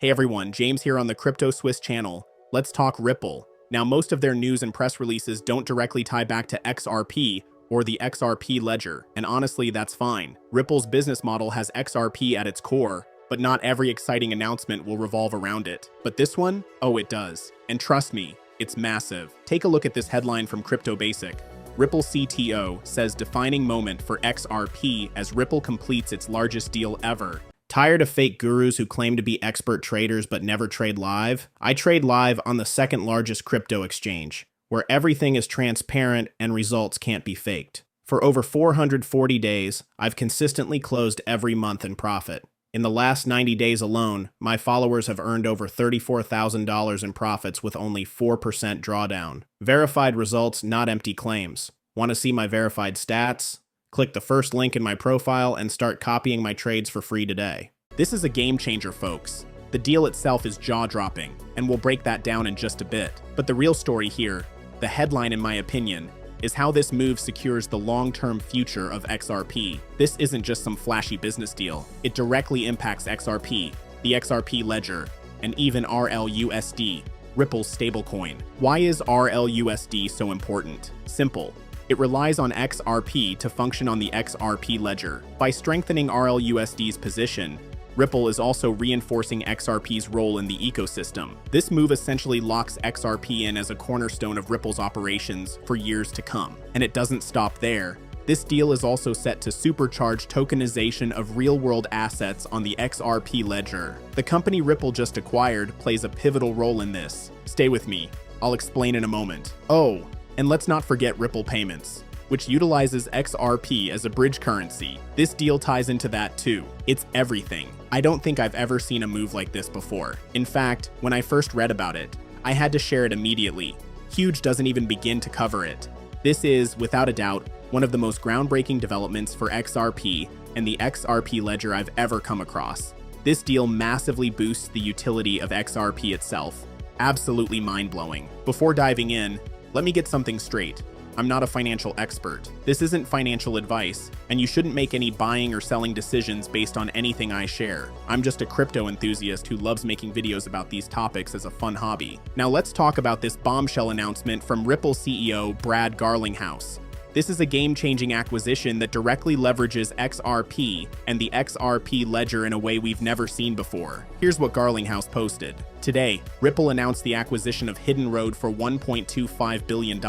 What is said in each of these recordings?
Hey everyone, James here on the Crypto Swiss channel. Let's talk Ripple. Now, most of their news and press releases don't directly tie back to XRP or the XRP ledger, and honestly, that's fine. Ripple's business model has XRP at its core, but not every exciting announcement will revolve around it. But this one? Oh, it does. And trust me, it's massive. Take a look at this headline from Crypto Basic. Ripple CTO says defining moment for XRP as Ripple completes its largest deal ever. Tired of fake gurus who claim to be expert traders but never trade live? I trade live on the second largest crypto exchange, where everything is transparent and results can't be faked. For over 440 days, I've consistently closed every month in profit. In the last 90 days alone, my followers have earned over $34,000 in profits with only 4% drawdown. Verified results, not empty claims. Want to see my verified stats? Click the first link in my profile and start copying my trades for free today. This is a game changer, folks. The deal itself is jaw-dropping, and we'll break that down in just a bit. But the real story here, the headline in my opinion, is how this move secures the long-term future of XRP. This isn't just some flashy business deal. It directly impacts XRP, the XRP ledger, and even RLUSD, Ripple's stablecoin. Why is RLUSD so important? Simple. It relies on XRP to function on the XRP ledger. By strengthening RLUSD's position, Ripple is also reinforcing XRP's role in the ecosystem. This move essentially locks XRP in as a cornerstone of Ripple's operations for years to come. And it doesn't stop there. This deal is also set to supercharge tokenization of real-world assets on the XRP ledger. The company Ripple just acquired plays a pivotal role in this. Stay with me. I'll explain in a moment. Oh, and let's not forget Ripple Payments, which utilizes XRP as a bridge currency. This deal ties into that too. It's everything. I don't think I've ever seen a move like this before. In fact, when I first read about it, I had to share it immediately. Huge doesn't even begin to cover it. This is, without a doubt, one of the most groundbreaking developments for XRP and the XRP ledger I've ever come across. This deal massively boosts the utility of XRP itself. Absolutely mind-blowing. Before diving in, let me get something straight. I'm not a financial expert. This isn't financial advice, and you shouldn't make any buying or selling decisions based on anything I share. I'm just a crypto enthusiast who loves making videos about these topics as a fun hobby. Now let's talk about this bombshell announcement from Ripple CEO Brad Garlinghouse. This is a game-changing acquisition that directly leverages XRP and the XRP ledger in a way we've never seen before. Here's what Garlinghouse posted. Today, Ripple announced the acquisition of Hidden Road for $1.25 billion,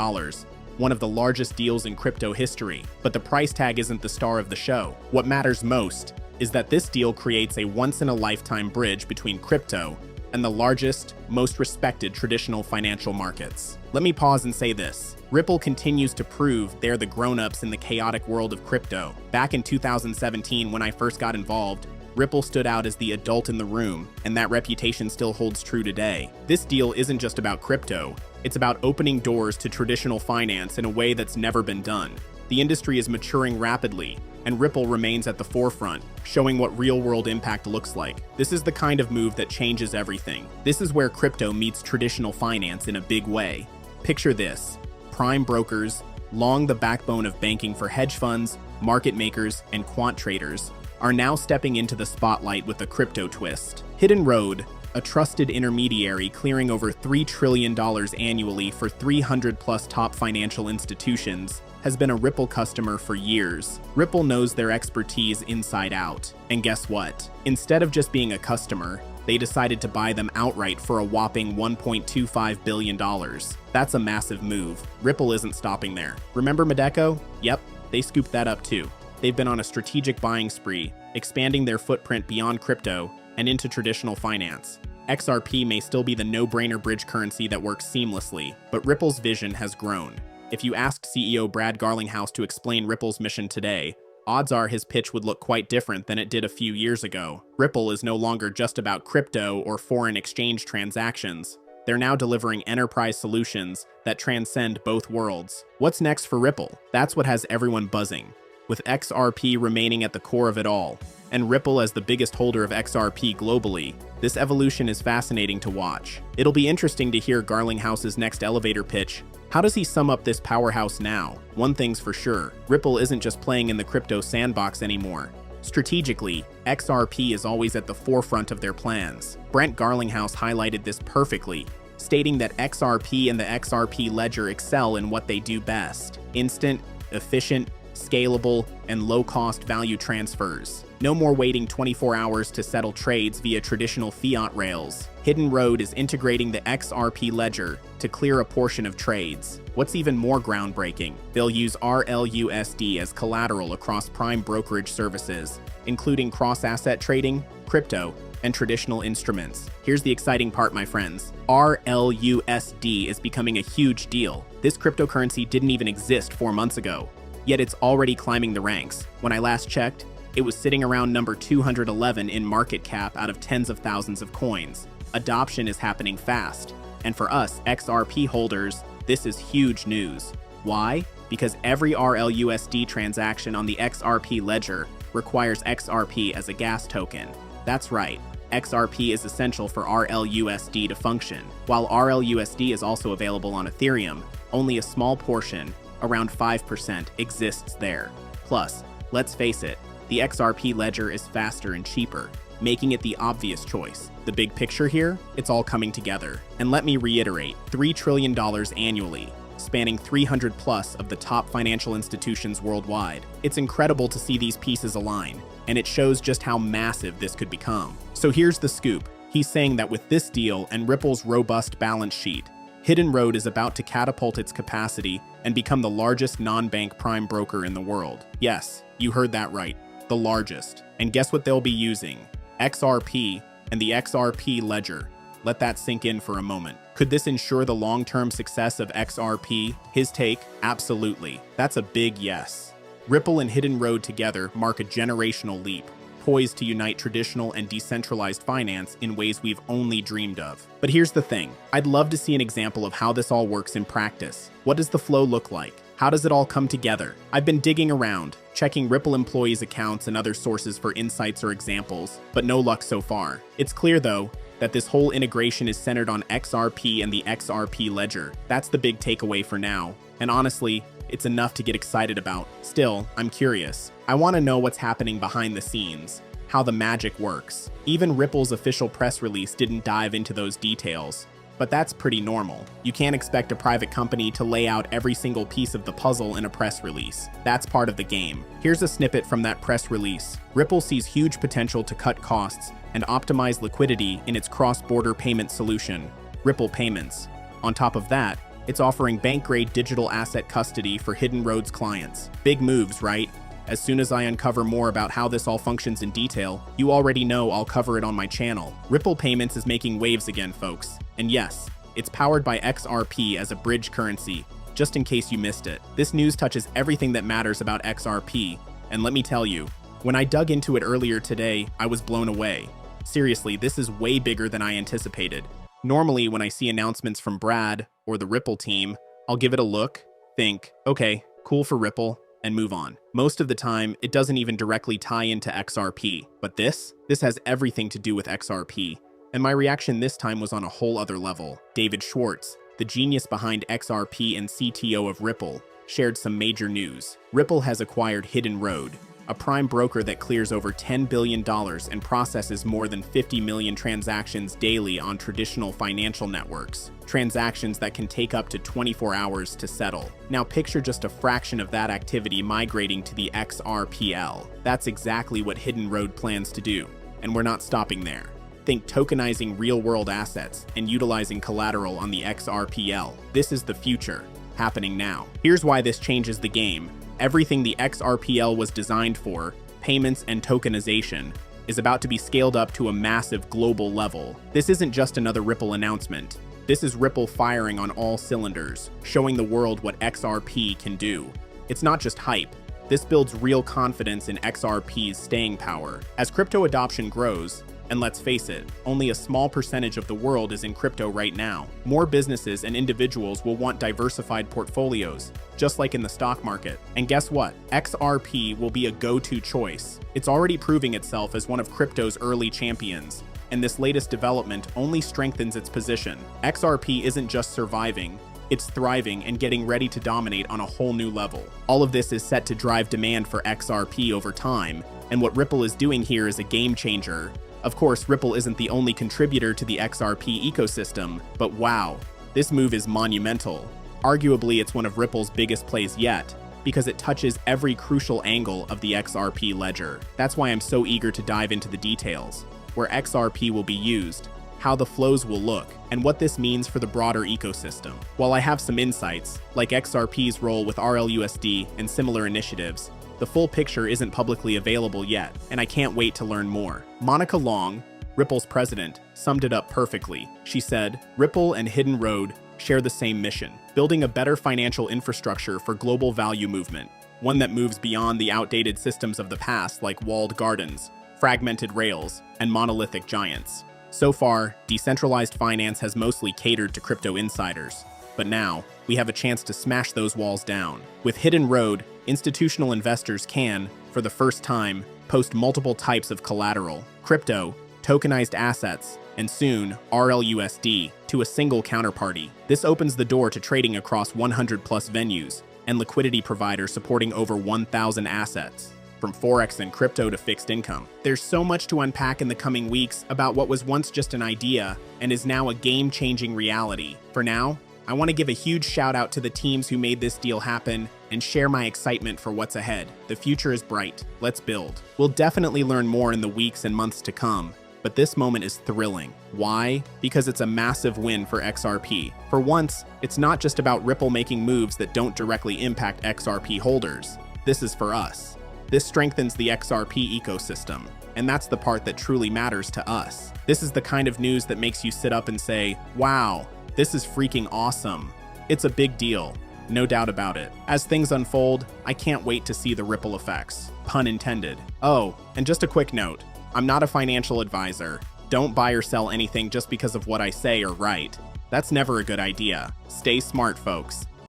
one of the largest deals in crypto history. But the price tag isn't the star of the show. What matters most is that this deal creates a once-in-a-lifetime bridge between crypto and the largest, most respected traditional financial markets. Let me pause and say this. Ripple continues to prove they're the grown-ups in the chaotic world of crypto. Back in 2017, when I first got involved, Ripple stood out as the adult in the room, and that reputation still holds true today. This deal isn't just about crypto, it's about opening doors to traditional finance in a way that's never been done. The industry is maturing rapidly, and Ripple remains at the forefront, showing what real-world impact looks like. This is the kind of move that changes everything. This is where crypto meets traditional finance in a big way. Picture this. Prime brokers, long the backbone of banking for hedge funds, market makers, and quant traders, are now stepping into the spotlight with a crypto twist. Hidden Road, a trusted intermediary clearing over $3 trillion annually for 300+ top financial institutions, has been a Ripple customer for years. Ripple knows their expertise inside out. And guess what? Instead of just being a customer, they decided to buy them outright for a whopping $1.25 billion. That's a massive move. Ripple isn't stopping there. Remember Medeco? Yep, they scooped that up too. They've been on a strategic buying spree, expanding their footprint beyond crypto and into traditional finance. XRP may still be the no-brainer bridge currency that works seamlessly, but Ripple's vision has grown. If you asked CEO Brad Garlinghouse to explain Ripple's mission today, odds are his pitch would look quite different than it did a few years ago. Ripple is no longer just about crypto or foreign exchange transactions. They're now delivering enterprise solutions that transcend both worlds. What's next for Ripple? That's what has everyone buzzing, with XRP remaining at the core of it all, and Ripple as the biggest holder of XRP globally. This evolution is fascinating to watch. It'll be interesting to hear Garlinghouse's next elevator pitch. How does he sum up this powerhouse now? One thing's for sure, Ripple isn't just playing in the crypto sandbox anymore. Strategically, XRP is always at the forefront of their plans. Brent Garlinghouse highlighted this perfectly, stating that XRP and the XRP ledger excel in what they do best: instant, efficient, scalable, and low-cost value transfers. No more waiting 24 hours to settle trades via traditional fiat rails. Hidden Road is integrating the XRP ledger to clear a portion of trades. What's even more groundbreaking, they'll use RLUSD as collateral across prime brokerage services, including cross-asset trading, crypto, and traditional instruments. Here's the exciting part, my friends. RLUSD is becoming a huge deal. This cryptocurrency didn't even exist 4 months ago, yet it's already climbing the ranks. When I last checked, it was sitting around number 211 in market cap out of tens of thousands of coins. Adoption is happening fast, and for us XRP holders, this is huge news. Why? Because every RLUSD transaction on the XRP ledger requires XRP as a gas token. That's right, XRP is essential for RLUSD to function. While RLUSD is also available on Ethereum, only a small portion, around 5%, exists there. Plus, let's face it, the XRP ledger is faster and cheaper, making it the obvious choice. The big picture here? It's all coming together. And let me reiterate, $3 trillion annually, spanning 300 plus of the top financial institutions worldwide. It's incredible to see these pieces align, and it shows just how massive this could become. So here's the scoop. He's saying that with this deal and Ripple's robust balance sheet, Hidden Road is about to catapult its capacity and become the largest non-bank prime broker in the world. Yes, you heard that right, the largest. And guess what they'll be using? XRP and the XRP ledger. Let that sink in for a moment. Could this ensure the long-term success of XRP? His take? Absolutely. That's a big yes. Ripple and Hidden Road together mark a generational leap, poised to unite traditional and decentralized finance in ways we've only dreamed of. But here's the thing. I'd love to see an example of how this all works in practice. What does the flow look like? How does it all come together? I've been digging around, checking Ripple employees' accounts and other sources for insights or examples, but no luck so far. It's clear, though, that this whole integration is centered on XRP and the XRP ledger. That's the big takeaway for now. And honestly, it's enough to get excited about. Still, I'm curious. I want to know what's happening behind the scenes, how the magic works. Even Ripple's official press release didn't dive into those details, but that's pretty normal. You can't expect a private company to lay out every single piece of the puzzle in a press release. That's part of the game. Here's a snippet from that press release. Ripple sees huge potential to cut costs and optimize liquidity in its cross-border payment solution, Ripple Payments. On top of that, it's offering bank-grade digital asset custody for Hidden Road's clients. Big moves, right? As soon as I uncover more about how this all functions in detail, you already know I'll cover it on my channel. Ripple Payments is making waves again, folks. And yes, it's powered by XRP as a bridge currency, just in case you missed it. This news touches everything that matters about XRP, and let me tell you, when I dug into it earlier today, I was blown away. Seriously, this is way bigger than I anticipated. Normally, when I see announcements from Brad or the Ripple team, I'll give it a look, think, okay, cool for Ripple, and move on. Most of the time, it doesn't even directly tie into XRP. But this has everything to do with XRP. And my reaction this time was on a whole other level. David Schwartz, the genius behind XRP and CTO of Ripple, shared some major news. Ripple has acquired Hidden Road, a prime broker that clears over $10 billion and processes more than 50 million transactions daily on traditional financial networks. Transactions that can take up to 24 hours to settle. Now picture just a fraction of that activity migrating to the XRPL. That's exactly what Hidden Road plans to do, and we're not stopping there. Think tokenizing real-world assets and utilizing collateral on the XRPL. This is the future, happening now. Here's why this changes the game. Everything the XRPL was designed for, payments and tokenization, is about to be scaled up to a massive global level. This isn't just another Ripple announcement. This is Ripple firing on all cylinders, showing the world what XRP can do. It's not just hype. This builds real confidence in XRP's staying power. As crypto adoption grows, and let's face it, only a small percentage of the world is in crypto right now, more businesses and individuals will want diversified portfolios, just like in the stock market. And guess what? XRP will be a go-to choice. It's already proving itself as one of crypto's early champions, and this latest development only strengthens its position. XRP isn't just surviving, It's thriving and getting ready to dominate on a whole new level. All of this is set to drive demand for XRP over time, and what Ripple is doing here is a game changer. Of course, Ripple isn't the only contributor to the XRP ecosystem, but wow, this move is monumental. Arguably, it's one of Ripple's biggest plays yet, because it touches every crucial angle of the XRP ledger. That's why I'm so eager to dive into the details, where XRP will be used, how the flows will look, and what this means for the broader ecosystem. While I have some insights, like XRP's role with RLUSD and similar initiatives, the full picture isn't publicly available yet, and I can't wait to learn more. Monica Long, Ripple's president, summed it up perfectly. She said, "Ripple and Hidden Road share the same mission, building a better financial infrastructure for global value movement, one that moves beyond the outdated systems of the past like walled gardens, fragmented rails, and monolithic giants." So far, decentralized finance has mostly catered to crypto insiders, but now we have a chance to smash those walls down. With Hidden Road, institutional investors can, for the first time, post multiple types of collateral, crypto, tokenized assets, and soon RLUSD, to a single counterparty. This opens the door to trading across 100+ venues and liquidity providers supporting over 1,000 assets, from Forex and crypto to fixed income. There's so much to unpack in the coming weeks about what was once just an idea and is now a game-changing reality. For now, I want to give a huge shout out to the teams who made this deal happen and share my excitement for what's ahead. The future is bright. Let's build. We'll definitely learn more in the weeks and months to come, but this moment is thrilling. Why? Because it's a massive win for XRP. For once, it's not just about Ripple making moves that don't directly impact XRP holders. This is for us. This strengthens the XRP ecosystem, and that's the part that truly matters to us. This is the kind of news that makes you sit up and say, wow, this is freaking awesome. It's a big deal, no doubt about it. As things unfold, I can't wait to see the ripple effects, pun intended. Oh, and just a quick note, I'm not a financial advisor. Don't buy or sell anything just because of what I say or write. That's never a good idea. Stay smart, folks.